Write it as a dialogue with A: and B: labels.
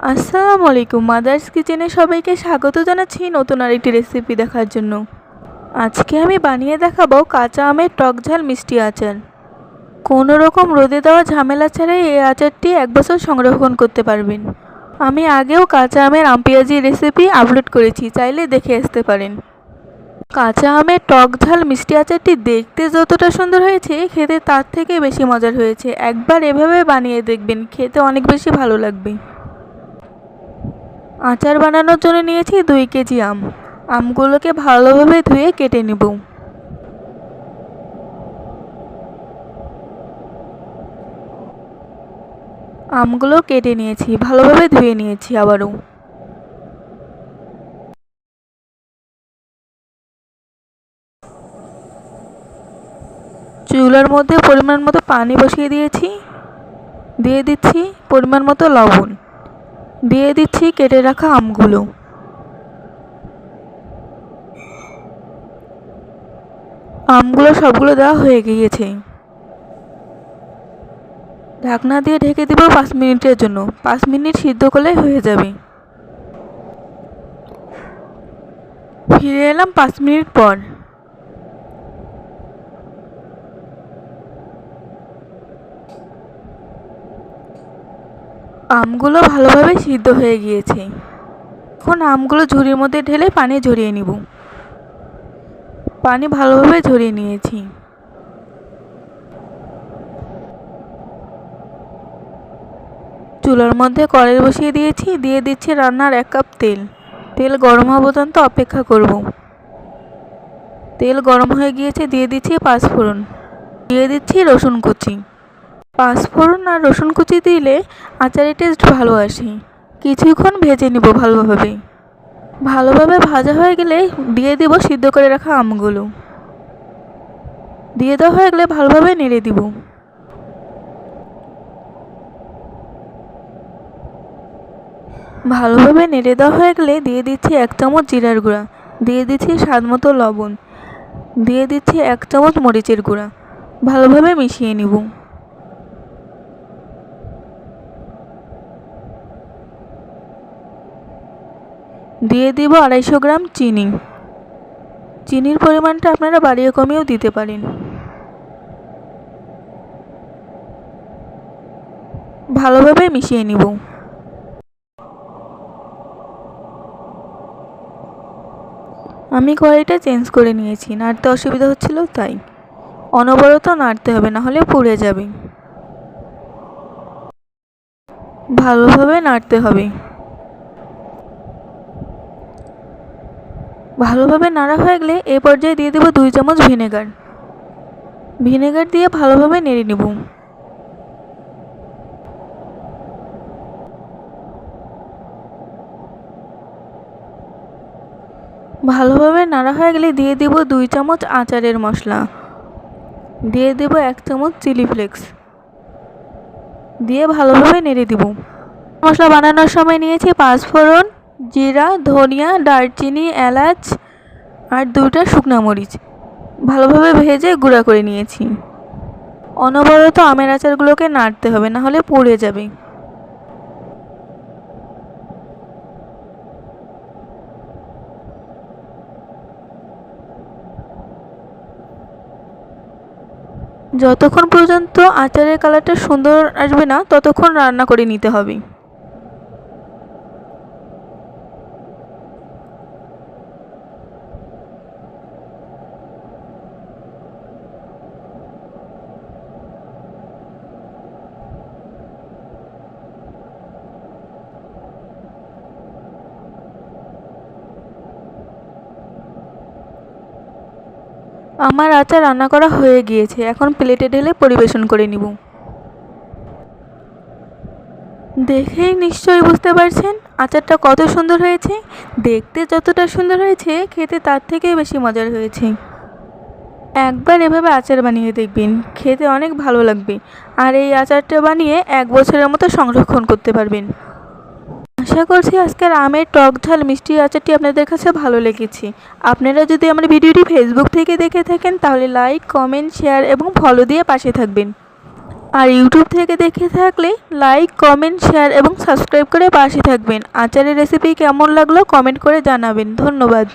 A: আসসালামু আলাইকুম, মাদার্স কিচেনে সবাইকে স্বাগত জানাচ্ছি নতুন আরেকটি রেসিপি দেখার জন্য। আজকে আমি বানিয়ে দেখাবো কাঁচা আমের টক ঝাল মিষ্টি আচার। কোনো রকম রোদে দেওয়া ঝামেলা ছাড়াই এই আচারটি 1 বছর সংরক্ষণ করতে পারবেন। আমি আগেও কাঁচা আমের আম পেঁয়াজি রেসিপি আপলোড করেছি, চাইলে দেখে আসতে পারেন। কাঁচা আমের টক ঝাল মিষ্টি আচারটি দেখতে যতটা সুন্দর হয়েছে, খেতে তার থেকে বেশি মজার হয়েছে। একবার এভাবে বানিয়ে দেখবেন, খেতে অনেক বেশি ভালো লাগবে। আচার বানানোর জন্য নিয়েছি 2 কেজি আম। আমগুলোকে ভালোভাবে ধুয়ে কেটে নেব। আমগুলো কেটে নিয়েছি, ভালোভাবে ধুয়ে নিয়েছি আবারও। চুলার মধ্যে পরিমাণ মতো পানি বসিয়ে দিয়েছি। দিয়ে দিচ্ছি পরিমাণ মতো লবণ। দিয়ে দিচ্ছি কেটে রাখা আমগুলো। আমগুলো সবগুলো দেওয়া হয়ে গিয়েছে। ঢাকনা দিয়ে ঢেকে দেব 5 মিনিটের জন্য। 5 মিনিট সিদ্ধ করলে হয়ে যাবে। ফিরে এলাম 5 মিনিট পর। আমগুলো ভালোভাবে সিদ্ধ হয়ে গিয়েছে। এখন আমগুলো ঝুড়ির মধ্যে ঢেলে পানি ঝরিয়ে নিব। পানি ভালোভাবে ঝরিয়ে নিয়েছি। চুলার মধ্যে কড়াই বসিয়ে দিয়েছি। দিয়ে দিচ্ছি রান্নার 1 কাপ তেল। তেল গরম হওয়া পর্যন্ত অপেক্ষা করব। তেল গরম হয়ে গিয়েছে, দিয়ে দিচ্ছি পাঁচফোড়ন। দিয়ে দিচ্ছি রসুন কুচি। পাঁচফোড়ন আর রসুন কুচি দিলে আচারের টেস্ট ভালো আসে। কিছুক্ষণ ভেজে নিব ভালোভাবে। ভালোভাবে ভাজা হয়ে গেলে দিয়ে দেব সিদ্ধ করে রাখা আমগুলো। দিয়ে দেওয়া হয়ে গেলে ভালোভাবে নেড়ে দিব। ভালোভাবে নেড়ে দেওয়া হয়ে গেলে দিয়ে দিচ্ছি 1 চামচ জিরার গুঁড়া। দিয়ে দিচ্ছি স্বাদ মতো লবণ। দিয়ে দিচ্ছি 1 চামচ মরিচের গুঁড়া। ভালোভাবে মিশিয়ে নিব। দিয়ে দিব 250 গ্রাম চিনি। চিনির পরিমাণটা আপনারা বাড়িয়ে কমিয়েও দিতে পারেন। ভালোভাবে মিশিয়ে নিব। আমি কড়াইটা চেঞ্জ করে নিয়েছি, নাড়তে অসুবিধা হচ্ছিল তাই। অনবরত নাড়তে হবে, না হলে পুড়ে যাবে। ভালোভাবে নাড়তে হবে। ভালোভাবে নাড়া হয়ে গেলে এই পর্যায়ে দিয়ে দেব 2 চামচ ভিনেগার। ভিনেগার দিয়ে ভালোভাবে নেড়ে নেব। ভালোভাবে নাড়া হয়ে গেলে দিয়ে দেব 2 চামচ আচারের মশলা। দিয়ে দেব 1 চামচ চিলি ফ্লেক্স। দিয়ে ভালোভাবে নেড়ে দেব। মশলা বানানোর সময় নিয়েছি পাঁচফোড়ন, জিরা, ধনিয়া, দারচিনি, এলাচ আর 2টা শুকনো মরিচ। ভালোভাবে ভেজে গুঁড়া করে নিয়েছি। অনবরত আমের আচারগুলোকে নাড়তে হবে, না হলে পুড়ে যাবে। যতক্ষণ পর্যন্ত আচারের কালারটা সুন্দর আসবে না, ততক্ষণ রান্না করে নিতে হবে। আমার আচার রান্না করা হয়ে গিয়েছে। এখন প্লেটে ঢেলে পরিবেশন করে নিব। দেখেই নিশ্চয়ই বুঝতে পারছেন আচারটা কত সুন্দর হয়েছে। দেখতে যতটা সুন্দর হয়েছে, খেতে তার থেকে বেশি মজার হয়েছে। একবার এভাবে আচার বানিয়ে দেখবেন, খেতে অনেক ভালো লাগবে। আর এই আচারটা বানিয়ে 1 বছরের মতো সংরক্ষণ করতে পারবেন। আশা করছি আজকের আমের টক ঝাল মিষ্টি আচারটি আপনাদের কাছে ভালো লেগেছে। আপনারা যদি আমার ভিডিওটি ফেসবুক থেকে দেখে থাকেন, তাহলে লাইক, কমেন্ট, শেয়ার এবং ফলো দিয়ে পাশে থাকবেন। আর ইউটিউব থেকে দেখে থাকলে লাইক, কমেন্ট, শেয়ার এবং সাবস্ক্রাইব করে পাশে থাকবেন। আচারের রেসিপি কেমন লাগলো কমেন্ট করে জানাবেন। ধন্যবাদ।